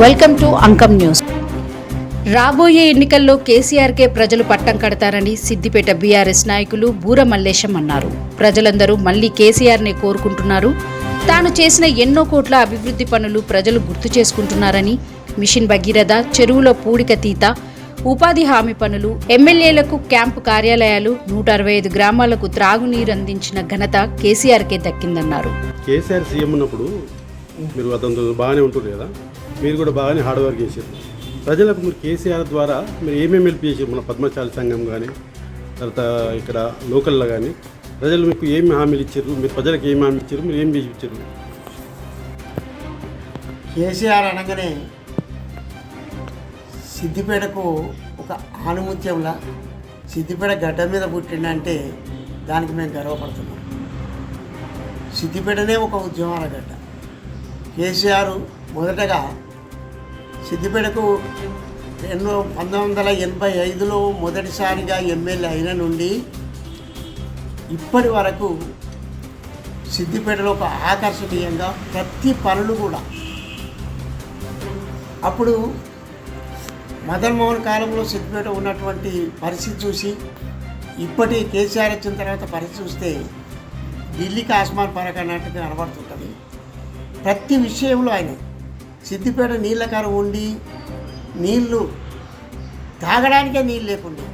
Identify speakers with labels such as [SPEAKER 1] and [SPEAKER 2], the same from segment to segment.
[SPEAKER 1] Welcome to Ankam news. రాబోయే ఎన్నికల్లో కేసీఆర్కే ప్రజలు పట్టం కడతారని సిద్దిపేట బీఆర్ఎస్ నాయకులు బూర మల్లేశం అన్నారు. ప్రజలందరూ మళ్లీ కేసీఆర్నే కోరుకుంటున్నారు. తాను చేసిన ఎన్నో కోట్ల అభివృద్ధి పనులు ప్రజలు గుర్తు చేసుకుంటున్నారని, మిషన్ భగీరథ, చెరువులో పూడిక తీత, ఉపాధి హామీ పనులు, ఎమ్మెల్యేలకు క్యాంపు కార్యాలయాలు, 165 గ్రామాలకు త్రాగునీరు అందించిన ఘనత కేసీఆర్కే దక్కిందన్నారు.
[SPEAKER 2] కేసీఆర్ సీఎం ఉన్నప్పుడు మీరు అతను బాగానే ఉంటుంది కదా, మీరు కూడా బాగానే హార్డ్ వర్క్ చేశారు. ప్రజలకు మీరు కేసీఆర్ ద్వారా మీరు ఏమేమి హెల్ప్ చేశారు? మన పద్మశాలి సంఘం కానీ, తర్వాత ఇక్కడ లోకల్లో కానీ ప్రజలు మీకు ఏమి హామీలు ఇచ్చారు? మీరు ప్రజలకు ఏమి హామీ ఇచ్చారు? మీరు ఏం చేసి ఇచ్చారు?
[SPEAKER 3] కేసీఆర్ అనగానే సిద్దిపేటకు ఒక ఆణిముత్యంలా, సిద్దిపేట గడ్డ మీద పుట్టిండంటే దానికి మేము గర్వపడుతున్నాం. సిద్దిపేటనే ఒక ఉద్యమాల గడ్డ. కేసీఆర్ మొదటగా సిద్దిపేటకు 1985లో మొదటిసారిగా ఎమ్మెల్యే అయిన నుండి ఇప్పటి వరకు సిద్దిపేటలో ఒక ఆకర్షణీయంగా ప్రతి పనులు కూడా, అప్పుడు మదన్ మోహన్ కాలంలో సిద్దిపేట ఉన్నటువంటి పరిస్థితి చూసి ఇప్పటి కేసీఆర్ వచ్చిన తర్వాత పరిస్థితి చూస్తే ఢిల్లీకి ఆస్మాన్ పరక్ అన్నట్టుగా కనబడుతుంటుంది. ప్రతి విషయంలో ఆయన సిద్దిపేట నీళ్ళ కరువు ఉండి నీళ్ళు తాగడానికే నీళ్ళు లేకుండా,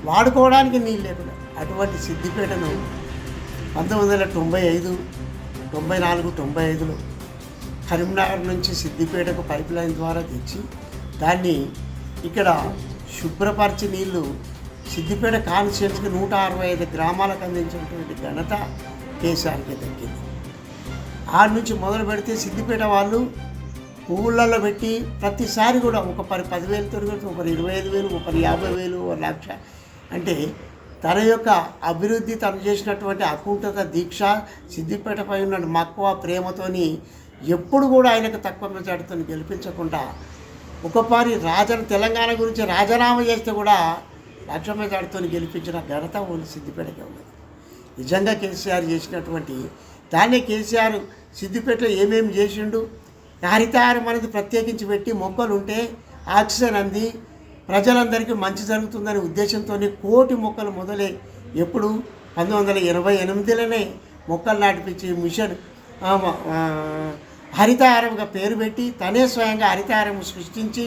[SPEAKER 3] వాడుకోవడానికి నీళ్ళు లేకుండా అటువంటి సిద్దిపేటను 1995, 94, 95లో కరీంనగర్ నుంచి సిద్దిపేటకు పైప్ లైన్ ద్వారా తెచ్చి దాన్ని ఇక్కడ శుభ్రపరిచి నీళ్లు సిద్దిపేట కాన్స్టిట్యున్సీకి 165 గ్రామాలకు అందించినటువంటి ఘనత కేసీఆర్కి దక్కింది. ఆడ నుంచి మొదలు పెడితే సిద్దిపేట వాళ్ళు ఊళ్ళల్లో పెట్టి ప్రతిసారి కూడా ఒక 10,000 తొలగొచ్చు, ఒకరు 25,000, ఒకరు 50,000, 1,00,000 అంటే తన యొక్క అభివృద్ధి తను చేసినటువంటి అకుంఠిత దీక్ష, సిద్దిపేటపై ఉన్న మక్కువ ప్రేమతోని ఎప్పుడు కూడా ఆయనకు తక్కువ మెజార్టీతో గెలిపించకుండా ఒకపారి తెలంగాణ గురించి రాజీనామా చేస్తే కూడా 1,00,000 మెజార్టీతో గెలిపించిన ఘనత ఓన్లీ సిద్దిపేటకే ఉన్నది. నిజంగా కేసీఆర్ చేసినటువంటి దాన్నే కేసీఆర్ సిద్దిపేటలో ఏమేమి చేసిండు, హరితహారం అనేది ప్రత్యేకించి పెట్టి మొక్కలు ఉంటే ఆక్సిజన్ అంది ప్రజలందరికీ మంచి జరుగుతుందనే ఉద్దేశంతో 1,00,000 మొక్కలు మొదలై ఎప్పుడు 1988లోనే మొక్కలు నాటిపించి మిషన్ హరితహారంగా పేరు పెట్టి తనే స్వయంగా హరితహారం సృష్టించి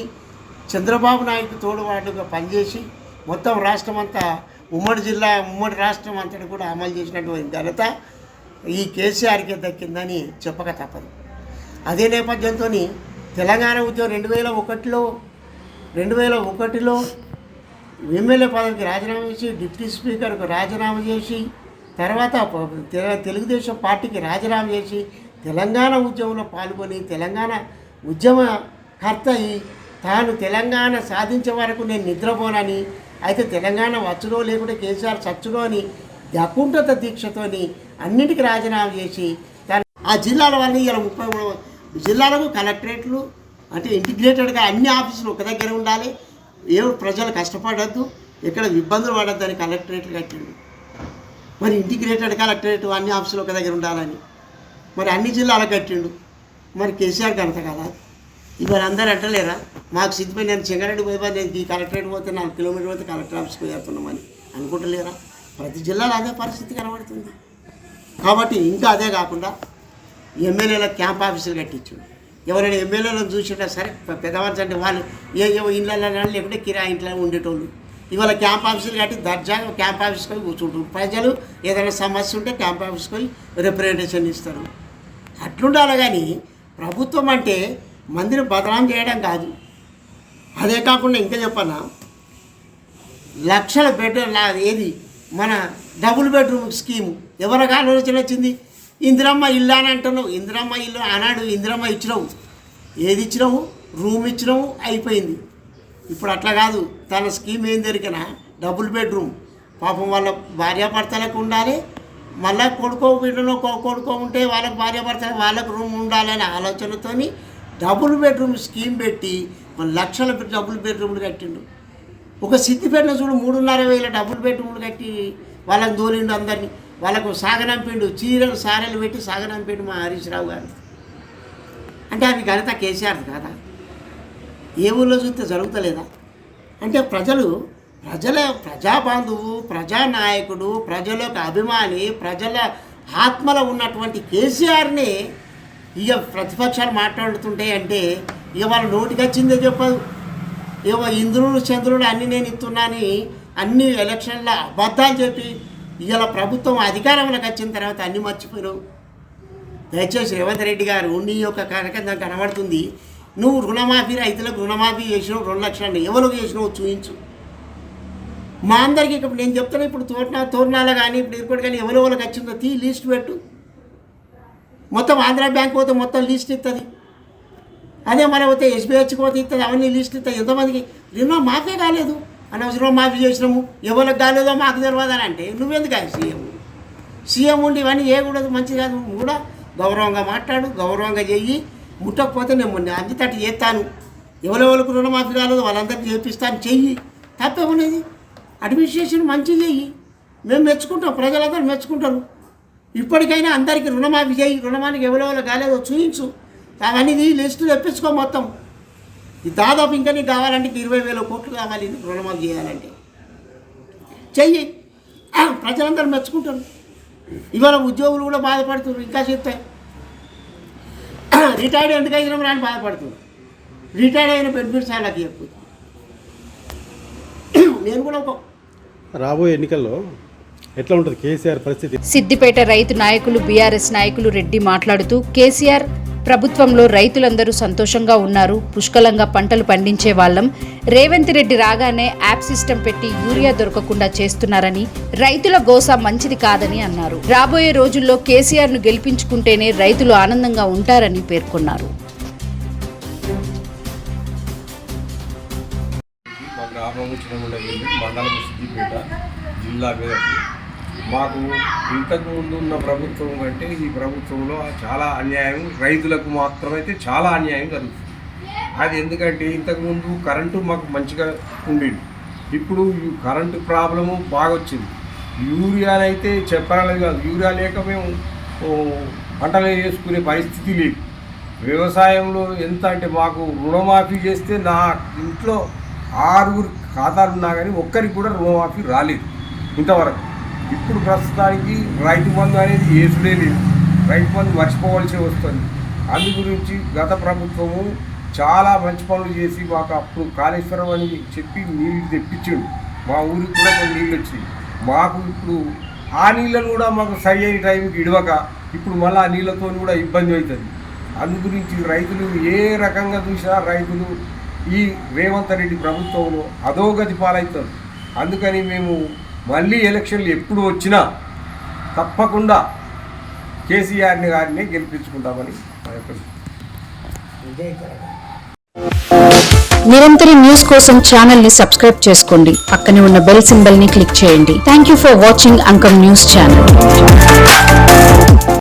[SPEAKER 3] చంద్రబాబు నాయుడు తోడువాడుగా పనిచేసి మొత్తం రాష్ట్రమంతా ఉమ్మడి రాష్ట్రం అంతటి కూడా అమలు చేసినటువంటి ఘనత ఈ కేసీఆర్కే దక్కిందని చెప్పక తప్పదు. అదే నేపథ్యంతో తెలంగాణ ఉద్యమం 2001లో ఎమ్మెల్యే పదవికి రాజీనామా చేసి, డిప్యూటీ స్పీకర్కు రాజీనామా చేసి, తర్వాత తెలుగుదేశం పార్టీకి రాజీనామా చేసి తెలంగాణ ఉద్యమంలో పాల్గొని తెలంగాణ ఉద్యమకర్త తాను తెలంగాణ సాధించే వరకు నేను నిద్రపోనని, అయితే తెలంగాణ వచ్చుడో లేకుంటే కేసీఆర్ చచ్చుడో అని అకుంఠిత దీక్షతోని అన్నిటికీ రాజీనామా చేసి ఆ జిల్లాల వాళ్ళని ఇలా 33 జిల్లాలకు కలెక్టరేట్లు అంటే ఇంటిగ్రేటెడ్గా అన్ని ఆఫీసులు ఒక దగ్గర ఉండాలి, ప్రజలు కష్టపడద్దు, ఎక్కడ ఇబ్బందులు పడద్దు అని కలెక్టరేట్లు కట్టిండు. మరి ఇంటిగ్రేటెడ్ కలెక్టరేట్ అన్ని ఆఫీసులు ఒక దగ్గర ఉండాలని మరి అన్ని జిల్లాలకు కట్టిండు. మరి కేసీఆర్ ఘనత కదా. ఇవాళ అందరూ అంటలేరా, మాకు సిద్ధిపోయి నేను చెంగారెడ్డి పోయి నేను ఈ కలెక్టరేట్ పోతే 4 కిలోమీటర్లు పోతే కలెక్టర్ ఆఫీస్కి పోతున్నామని అనుకుంటలేరా? ప్రతి జిల్లాలో అదే పరిస్థితి కనబడుతుంది. కాబట్టి ఇంకా అదే కాకుండా ఎమ్మెల్యేల క్యాంప్ ఆఫీసులు కట్టించాడు. ఎవరైనా ఎమ్మెల్యేలను చూసినా సరే పెద్దవాళ్ళు అంటే వాళ్ళు ఏవో ఇళ్ళల్లో లేకుంటే కిరాయి ఇంట్లో ఉండేటోళ్ళు ఇవాళ క్యాంప్ ఆఫీసులు కట్టి దర్జాగా క్యాంప్ ఆఫీస్కి పోయి కూర్చుంటారు. ప్రజలు ఏదైనా సమస్య ఉంటే క్యాంప్ ఆఫీస్కి పోయి రిప్రజెంటేషన్ ఇస్తారు. అట్లుండాలి. కానీ ప్రభుత్వం అంటే మందిని బదనాం చేయడం కాదు. అదే కాకుండా ఇంకా చెప్పనా, లక్షల బెడ్రూమ్ ఏది మన డబుల్ బెడ్రూమ్ స్కీము ఎవరికి ఆలోచన వచ్చింది? ఇందిరమ్మ ఇల్లు అని అంటున్నావు. ఇందిరమ్మ ఇల్లు ఆనాడు ఇందిరమ్మ ఇచ్చినావు, ఏది ఇచ్చినావు? రూమ్ ఇచ్చినావు, అయిపోయింది. ఇప్పుడు అట్లా కాదు. తన స్కీమ్ ఏం దొరికినా డబుల్ బెడ్రూమ్ పాపం వాళ్ళ భార్యాభర్తలకు ఉండాలి, మళ్ళీ కొడుకో ఉంటే వాళ్ళకి భార్యాభర్తలు వాళ్ళకు రూమ్ ఉండాలనే ఆలోచనతో డబుల్ బెడ్రూమ్ స్కీమ్ పెట్టి లక్షల డబుల్ బెడ్రూమ్లు కట్టిండు. ఒక సిద్దిపేటలో చూడు 3,500 డబుల్ బెడ్రూమ్లు కట్టి వాళ్ళని దోలిండు, అందరినీ వాళ్ళకు సాగనంపిండు, చీరలు సారెలు పెట్టి సాగనంపిండు మా హరీష్ రావు గారు. అంటే అవి ఘనత కేసీఆర్ కాదా? ఏ ఊళ్ళో చూస్తే జరుగుతలేదా? అంటే ప్రజాబంధువు, ప్రజానాయకుడు, ప్రజలకు అభిమాని, ప్రజల ఆత్మలో ఉన్నటువంటి కేసీఆర్ని ఇక ప్రతిపక్షాలు మాట్లాడుతుంటే అంటే ఇక వాళ్ళ నోటికి వచ్చిందే చెప్పదు. ఇక ఇంద్రుడు చంద్రుడు అన్నీ నేను ఇస్తున్నాని అన్ని ఎలక్షన్ల అబద్ధాలు చెప్పి ఇవాళ ప్రభుత్వం అధికారంలోకి వచ్చిన తర్వాత అన్నీ మర్చిపోయారు. దయచేసి రేవంత్ రెడ్డి గారు నీ యొక్క కార్యక్రమం కనబడుతుంది. నువ్వు రుణమాఫీ రైతులకు రుణమాఫీ చేసినావు 2 లక్షలు ఎవరికి చేసినావు చూపించు. మా అందరికీ ఇప్పుడు నేను చెప్తాను, ఇప్పుడు తోరణాలు కానీ ఇప్పుడు ఇరుకోటి కానీ ఎవరికి వచ్చిందో లిస్ట్ పెట్టు. మొత్తం ఆంధ్ర బ్యాంక్ పోతే మొత్తం లిస్ట్ ఇస్తుంది, అదే మన పోతే ఎస్బీహెచ్కి పోతే ఇస్తుంది, అవన్నీ లిస్ట్ ఇస్తుంది. ఎంతమందికి రుణం మాఫీ కాలేదు, అనవసరం మాఫీ చేసినాము, ఎవరికి కాలేదో మాకు తెలియదని అంటే నువ్వెందుకు సీఎం ఉండి ఇవన్నీ చేయకూడదు, మంచిది కాదు. నువ్వు కూడా గౌరవంగా మాట్లాడు, గౌరవంగా చెయ్యి. ముట్టకపోతే నేను అందితట్టు చేస్తాను, ఎవరెవరికి రుణమాఫీ కాలేదో వాళ్ళందరికీ చేపిస్తాను, చెయ్యి. తప్పేమున్నది? అడ్మినిస్ట్రేషన్ మంచిగా చెయ్యి, మేము మెచ్చుకుంటాం, ప్రజలందరూ మెచ్చుకుంటారు. ఇప్పటికైనా అందరికీ రుణమాఫీ చేయి, రుణమానికి ఎవరెవరు కాలేదో చూపించు, అవన్నీ లిస్టు తెప్పించుకో మొత్తం. ఇది దాదాపు ఇంకా నీకు కావాలంటే 20,000 కోట్లు కావాలి రుణమాఫీ చేయాలంటే. చెయ్యి, ప్రజలందరూ మెచ్చుకుంటారు. ఇవాళ ఉద్యోగులు కూడా బాధపడుతున్నారు, ఇంకా చెప్తే రిటైర్డ్ ఎందుకు అయినా అని బాధపడుతున్నారు. రిటైర్డ్ అయిన బెనిఫిట్స్ వాళ్ళకి చెప్పు. నేను కూడా
[SPEAKER 2] రాబోయే ఎన్నికల్లో ఎట్లా ఉంటుంది కేసీఆర్ పరిస్థితి?
[SPEAKER 1] సిద్దిపేట రైతు నాయకులు బీఆర్ఎస్ నాయకులు రెడ్డి మాట్లాడుతూ కేసీఆర్ ప్రభుత్వంలో రైతులందరూ సంతోషంగా ఉన్నారు, పుష్కలంగా పంటలు పండించే వాళ్ళం. రేవంత్ రెడ్డి రాగానే యాప్ సిస్టమ్ పెట్టి యూరియా దొరకకుండా చేస్తున్నారని, రైతుల గోస మంచిది కాదని అన్నారు. రాబోయే రోజుల్లో కేసీఆర్ ను గెలిపించుకుంటేనే రైతులు ఆనందంగా ఉంటారని పేర్కొన్నారు.
[SPEAKER 4] మండలం సిద్దిపేట జిల్లా మీదకి మాకు ఇంతకు ముందు ఉన్న ప్రభుత్వం కంటే ఈ ప్రభుత్వంలో చాలా అన్యాయం, రైతులకు మాత్రమైతే చాలా అన్యాయం జరుగుతుంది. అది ఎందుకంటే ఇంతకుముందు కరెంటు మాకు మంచిగా ఉండేది, ఇప్పుడు ఈ కరెంటు ప్రాబ్లము బాగా వచ్చింది. యూరియానైతే చెప్పాలి కాదు, యూరియా లేక మేము పంటలు వేసుకునే పరిస్థితి లేదు. వ్యవసాయంలో ఎంత అంటే మాకు రుణమాఫీ చేస్తే నా ఇంట్లో 6 ఖాతాలు ఉన్నా కానీ ఒక్కరికి కూడా రుణమాఫీ రాలేదు ఇంతవరకు. ఇప్పుడు ప్రస్తుతానికి రైతు బంధు అనేది వేసుడే లేదు, రైతు బంధు మర్చిపోవాల్సి వస్తుంది. అందు గురించి గత ప్రభుత్వము చాలా మంచి పనులు చేసి మాకు అప్పుడు కాళేశ్వరం అని చెప్పి నీళ్ళు తెప్పించాడు, మా ఊరికి కూడా కొన్ని నీళ్ళు వచ్చాయి. మాకు ఇప్పుడు ఆ నీళ్ళను కూడా మాకు సరి అయిన టైంకి ఇడవక ఇప్పుడు మళ్ళీ ఆ నీళ్ళతో కూడా ఇబ్బంది అవుతుంది. అందు గురించి రైతులు ఏ రకంగా చూసినా రైతులు ఈ రేవంత్ రెడ్డి ప్రభుత్వంలో అధోగతి పాలవుతారు. అందుకని మేము మళ్ళీ ఎలక్షన్లు ఎప్పుడు వచ్చినా తప్పకుండా కేసీఆర్ని గారిని గెలిపించుకుంటామని
[SPEAKER 1] నిరంతర న్యూస్ కోసం ఛానల్ ని సబ్స్క్రైబ్ చేసుకోండి, పక్కనే ఉన్న బెల్ సింబల్ ని క్లిక్ చేయండి. Thank you for watching Ankam news channel.